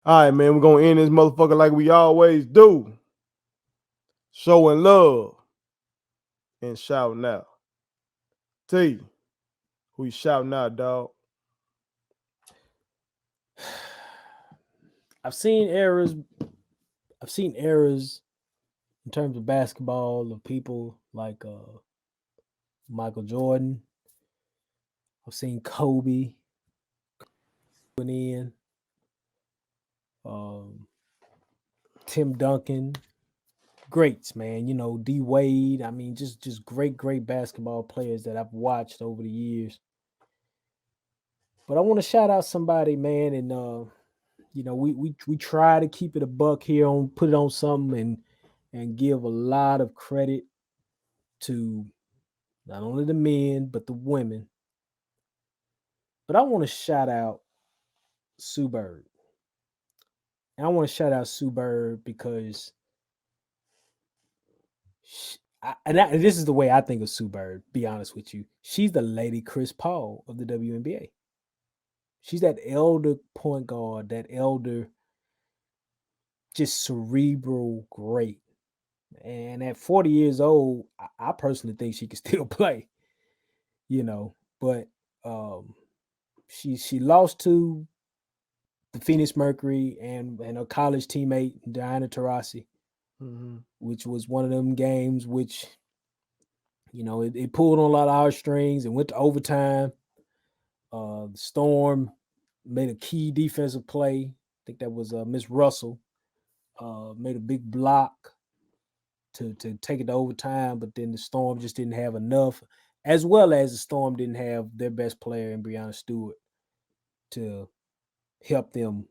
All right, man, we're gonna end this motherfucker like we always do. Showing love and shouting out. T, who you shouting out, dog? I've seen errors. I've seen errors in terms of basketball of people like Michael Jordan. I've seen Kobe went in, um, Tim Duncan, greats, man. You know, D Wade. I mean, just great basketball players that I've watched over the years. But I want to shout out somebody, man, and we try to keep it a buck here on put it on something and give a lot of credit to not only the men but the women. But I want to shout out Sue Bird. And I want to shout out Sue Bird because and this is the way I think of Sue Bird. Be honest with you, she's the Lady Chris Paul of the WNBA. She's that elder point guard, that elder, just cerebral great. And at 40 years old, I personally think she can still play. You know, but um, she lost to the Phoenix Mercury and her college teammate Diana Taurasi, Mm-hmm. which was one of them games which it pulled on a lot of our strings and went to overtime. The Storm made a key defensive play. I think that was Miss Russell. Made a big block to take it to overtime, but then the Storm just didn't have enough, as well as the Storm didn't have their best player in Breanna Stewart to help them,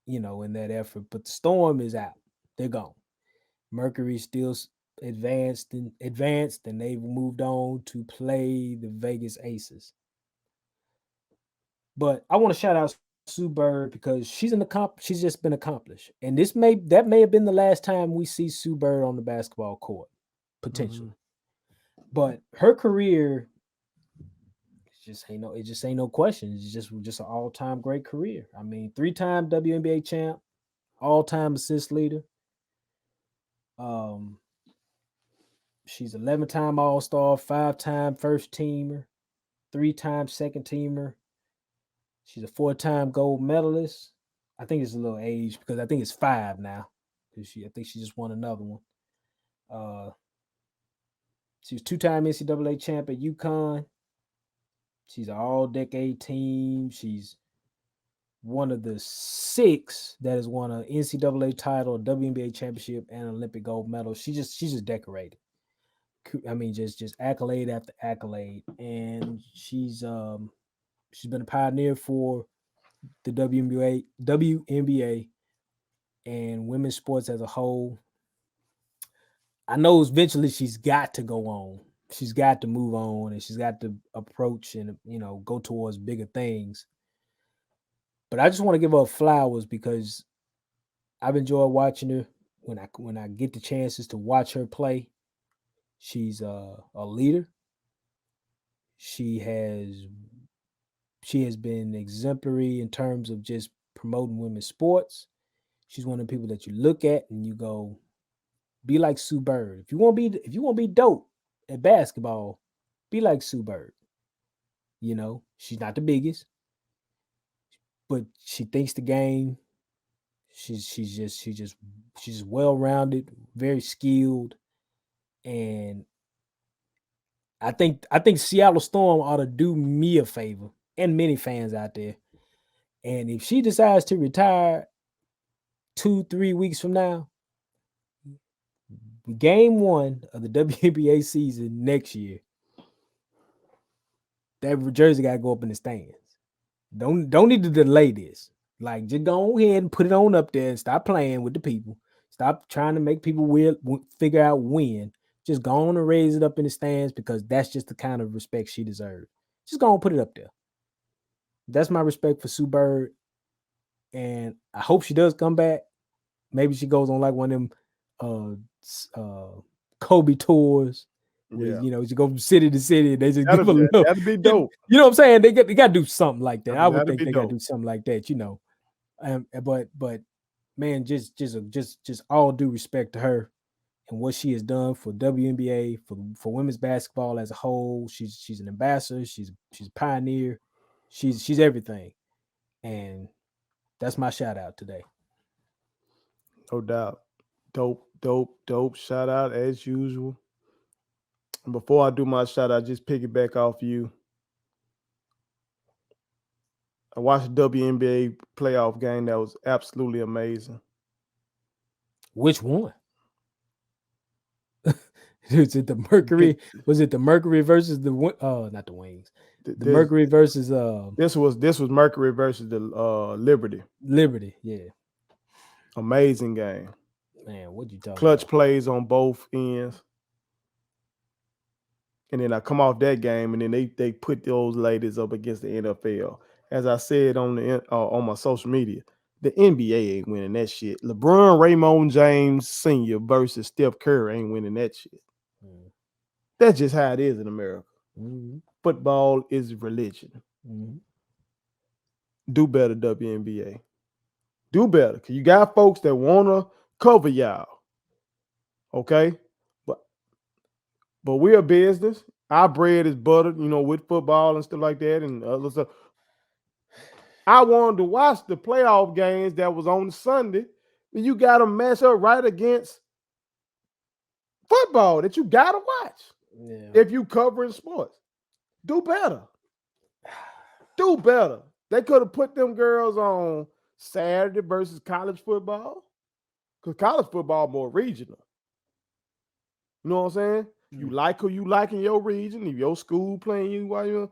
in that effort. But the Storm is out; they're gone. Mercury still advanced, and they've moved on to play the Vegas Aces. But I want to shout out Sue Bird because she's just been accomplished, and that may have been the last time we see Sue Bird on the basketball court, Mm-hmm. potentially. But her career it just ain't no question. It's just an all time great career. I mean, 3-time WNBA champ, all time assist leader. Um, she's 11-time All Star, 5-time first teamer, 3-time second teamer. She's a 4-time gold medalist. I think it's a little age because I think it's 5 now. Because I think she just won another one. Uh, she was 2-time NCAA champ at UConn. She's an all-decade team. She's one of the 6 that has won an NCAA title, a WNBA championship, and an Olympic gold medal. She's just decorated. I mean, just accolade after accolade, and she's been a pioneer for the WNBA, and women's sports as a whole. I know eventually she's got to go on. She's got to move on, and she's got to approach and go towards bigger things. But I just want to give her flowers because I've enjoyed watching her when I get the chances to watch her play. She's a leader. She has she has been exemplary in terms of just promoting women's sports. She's one of the people that you look at and you go, be like Sue Bird. If you want to be dope at basketball, be like Sue Bird. She's not the biggest, but she thinks the game. She's well rounded, very skilled, and I think Seattle Storm ought to do me a favor and many fans out there. And if she decides to retire 2-3 weeks from now, game one of the WNBA season next year, that jersey got to go up in the stands. Don't need to delay this. Like, just go ahead and put it on up there and stop playing with the people. Stop trying to make people figure out when. Just go on and raise it up in the stands because that's just the kind of respect she deserves. Just go and put it up there. That's my respect for Sue Bird, and I hope she does come back. Maybe she goes on like one of them Kobe tours where Yeah, she go from city to city and they just give a little. that'd be You, dope. you know what I'm saying? They got to do something like that. I would That'd think be they got to dope. do something like that. But man, just all due respect to her and what she has done for WNBA, for women's basketball as a whole. She's an ambassador. She's a pioneer. She's everything, and that's my shout out today. No doubt. Dope, dope, dope. Shout out as usual. And before I do my shout out, just piggyback off you. I watched the WNBA playoff game that was absolutely amazing. Which one? Is it the Mercury? Get Was it the Mercury versus the not the Wings? The this Mercury versus this was Mercury versus the Liberty. Liberty. Yeah, Amazing game. man, what you talking Clutch about? plays on both ends. And then I come off that game, and then they put those ladies up against the NFL. As I said on my social media, the NBA ain't winning that shit. LeBron Raymond James Sr. versus Steph Curry ain't winning that shit. Mm. That's just how it is in America. Mm-hmm. Football is religion. Mm-hmm. Do better, WNBA. Do better. Cause you got folks that wanna cover y'all. Okay? But we're a business. Our bread is buttered, with football and stuff like that and other stuff. I wanted to watch the playoff games that was on Sunday. And you got to match up right against football that you got to watch Yeah. if you covering sports. Do better. Do better. They could have put them girls on Saturday versus college football because college football more regional. You know what I'm saying? You like who you like in your region. If your school playing you while you're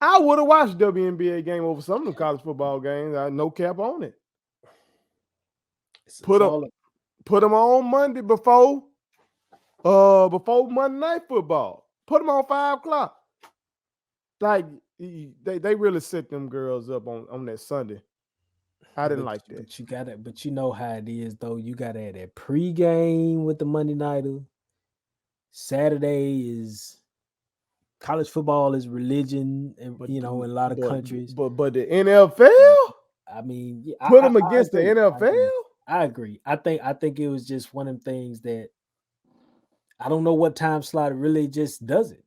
I would have watched WNBA game over some of the college football games. I no cap on it. It's Put them, all put them on Monday before Monday Night Football. Put them on 5 o'clock. Like they really set them girls up on that Sunday. I didn't like that. But you got it. But you know how it is, though. You got to have that pregame with the Monday nighter. Saturday is college football is religion, and But in a lot of countries. but the NFL I mean, yeah, put them I against the agree. NFL. I agree. I think it was just one of them things that I don't know what time slot it really just does it,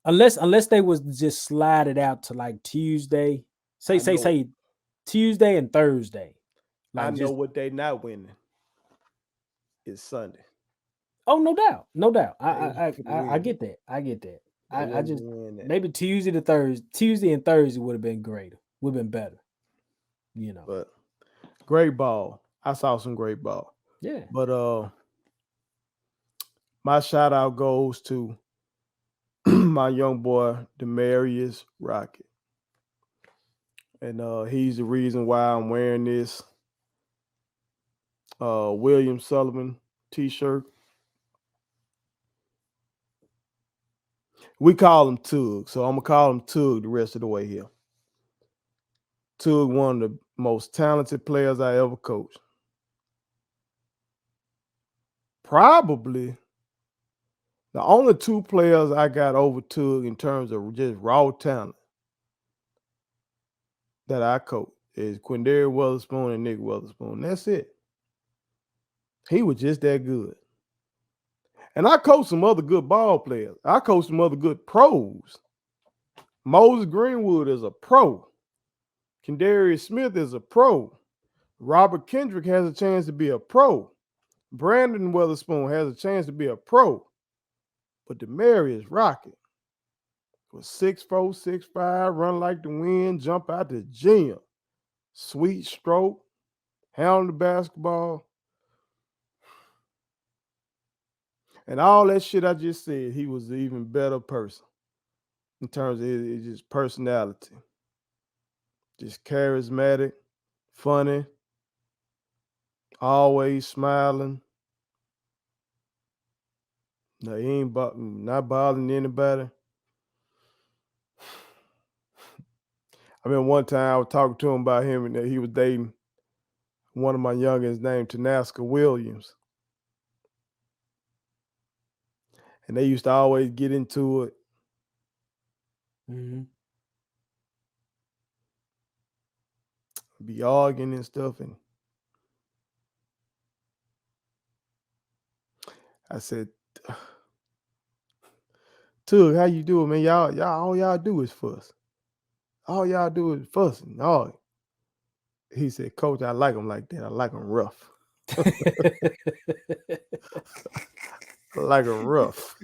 unless they was just slide it out to like Tuesday, I know say Tuesday and Thursday, I like know just what they not winning is Sunday. oh no doubt, no doubt. They ain't finna I win get that. that. I get that. They I wasn't just gonna win that. maybe Tuesday and Thursday would have been greater, would have been better, you know. But great ball. I saw some great ball. Yeah. But my shout out goes to my young boy Demarius Rockett. And he's the reason why I'm wearing this William Sullivan t-shirt. We call him Tug, so I'm gonna call him Tug the rest of the way here. Tug, one of the most talented players I ever coached. Probably the only two players I got over Tug in terms of just raw talent that I coached is Quindary Weatherspoon and Nick Weatherspoon. That's it. He was just that good. And I coached some other good ball players. I coached some other good pros. Moses Greenwood is a pro. Kendarius Smith is a pro. Robert Kendrick has a chance to be a pro. Brandon Weatherspoon has a chance to be a pro. But Demarius Rockett was 6'4", 6'5", run like the wind, jump out the gym. Sweet stroke, handle the basketball. And all that shit I just said, he was an even better person in terms of his just personality. Just charismatic, funny, always smiling. No, he ain't not bothering anybody. I mean, one time I was talking to him about him and that he was dating one of my youngest named Tanaska Williams. And they used to always get into it. Mm-hmm. Be arguing and stuff. And I said, Tug, how you doing, man? Y'all, all y'all do is fuss. All y'all do is fussing. All he said, Coach, I like him like that. I like him rough. I like him rough.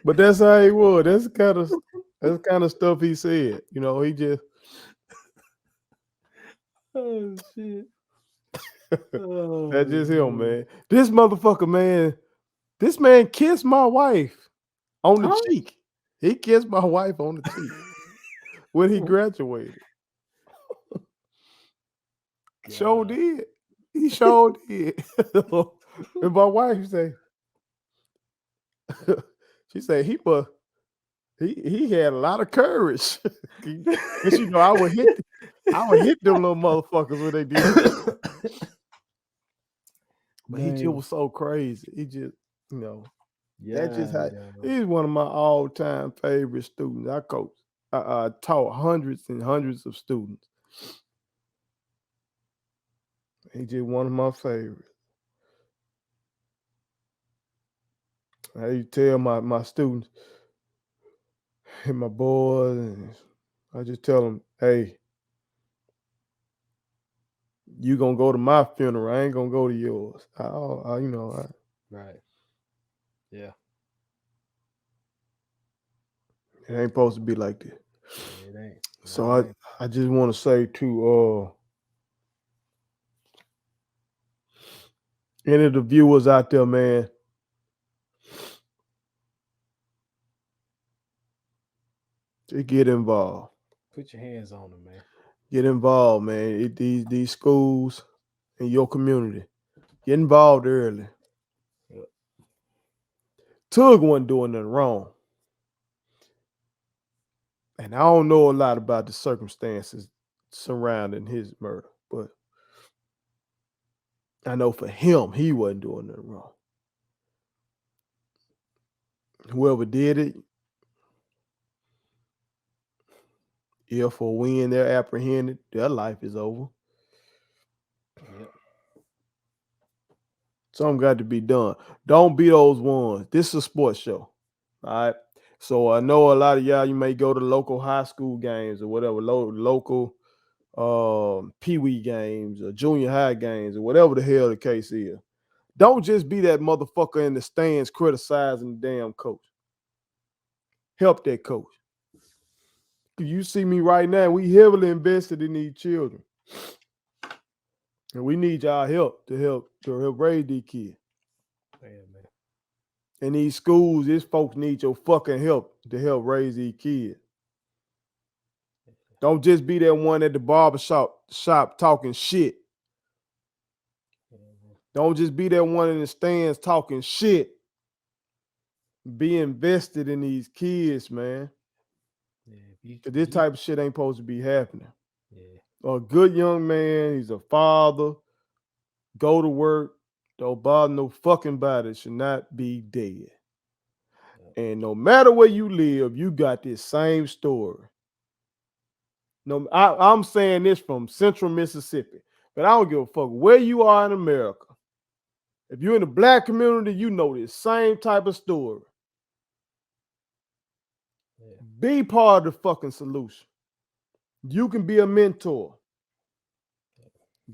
But that's how he was. That's kind of stuff he said. You know, he just Oh shit. Oh that's just him, man. man. This motherfucker, man. This man kissed my wife on the Huh? cheek. He kissed my wife on the cheek when he graduated. Sure God. did. He sure did. And my wife say, she said he had a lot of courage. Cause you know I would hit them little motherfuckers when they did. But he just Man. was so crazy. He just, you know, that's just Yeah, how dog. he's one of my all-time favorite students. I coached. I taught hundreds and hundreds of students. He just one of my favorites. I used to tell my students and my boys, and I just tell them, hey, you gonna go to my funeral. I ain't gonna go to yours. Right. Yeah. It ain't supposed to be like this. It ain't. So No, it ain't. I just want to say to any of the viewers out there, man, to get involved. Put your hands on them, man. Get involved, man. These schools in your community. Get involved early. Yep. Tug wasn't doing nothing wrong. And I don't know a lot about the circumstances surrounding his murder, but I know for him, he wasn't doing nothing wrong. Whoever did it, if or when they're apprehended, their life is over. Yep. Something got to be done. Don't be those ones. This is a sports show. All right. So I know a lot of y'all, you may go to local high school games or whatever, local pee-wee games or junior high games or whatever the hell the case is. Don't just be that motherfucker in the stands criticizing the damn coach. Help that coach. You see me right now, we heavily invested in these children. And we need y'all help to help raise these kids. Yeah, man. In these schools, these folks need your fucking help to help raise these kids. Don't just be that one at the barbershop talking shit. Don't just be that one in the stands talking shit. Be invested in these kids, man. Yeah, This type of shit ain't supposed to be happening. yeah. A good young man, he's a father, go to work, don't bother no fucking body, should not be dead. And no matter where you live, you got this same story. No, I'm saying this from Central Mississippi, but I don't give a fuck where you are in America. If you're in the black community, you know this same type of story. Yeah. Be part of the fucking solution. You can be a mentor.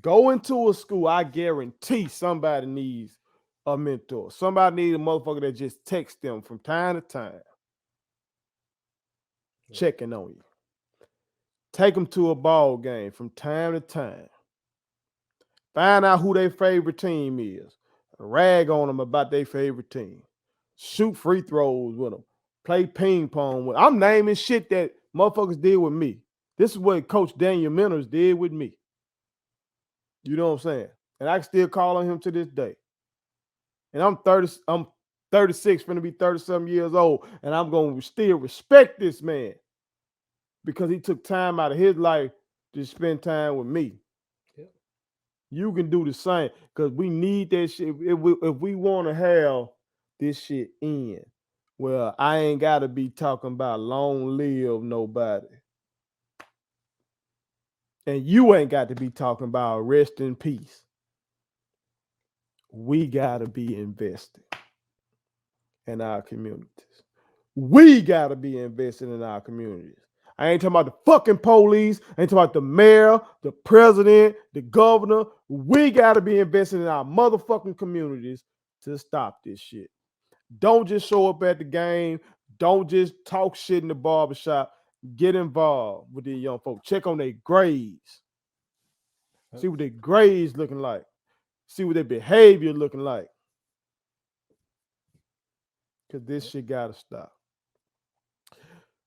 Go into a school. I guarantee somebody needs a mentor. Somebody needs a motherfucker that just texts them from time to time, checking on you. Take them to a ball game from time to time. Find out who their favorite team is. Rag on them about their favorite team. Shoot free throws with them. Play ping pong with them. I'm naming shit that motherfuckers did with me. This is what Coach Daniel Manners did with me. You know what I'm saying? And I can still call on him to this day. And I'm 36, finna be 37 years old, and I'm gonna still respect this man because he took time out of his life to spend time with me. Yep. You can do the same because we need that shit. If we want to have this shit in, well, I ain't got to be talking about long live nobody. And you ain't got to be talking about rest in peace. we gotta be invested in our communities. We gotta be invested in our communities. I ain't talking about the fucking police. I ain't talking about the mayor, the president, the governor. We gotta be invested in our motherfucking communities to stop this shit. Don't just show up at the game. Don't just talk shit in the barbershop. Get involved with these young folks. Check on their grades. See what their grades looking like. See what their behavior looking like. Because this shit gotta stop.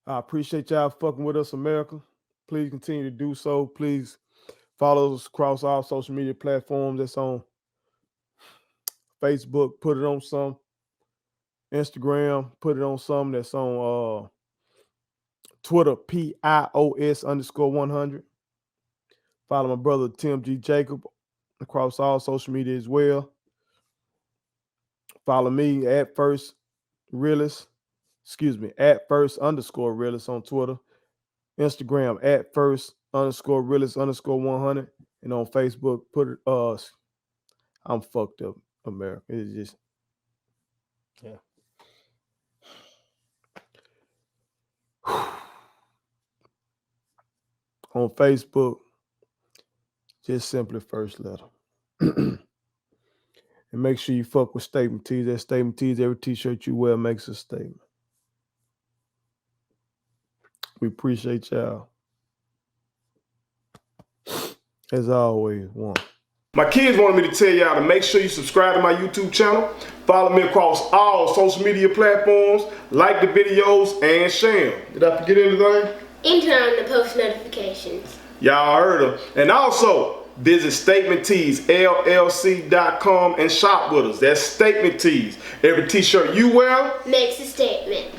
I appreciate y'all fucking with us, America. Please continue to do so. Please follow us across all social media platforms. That's on Facebook. Put it on some. Instagram. Put it on some. That's on Twitter, PIOS_100. Follow my brother Tim G. Jacob across all social media as well. Follow me at First Realist. At First_Realist on Twitter. Instagram at First_Realist_100. And on Facebook, put it I'm fucked up, America. It's just on Facebook, just simply first letter. And make sure you fuck with Statement Tees. That Statement Tees, every t-shirt you wear makes a statement. We appreciate y'all. As always, one. My kids wanted me to tell y'all to make sure you subscribe to my YouTube channel. Follow me across all social media platforms. Like the videos and share them. Did I forget anything? And turn on the post notifications. Y'all heard them. And also, visit StatementTeesLLC.com and shop with us. That's Statement Tees. Every t-shirt you wear makes a statement.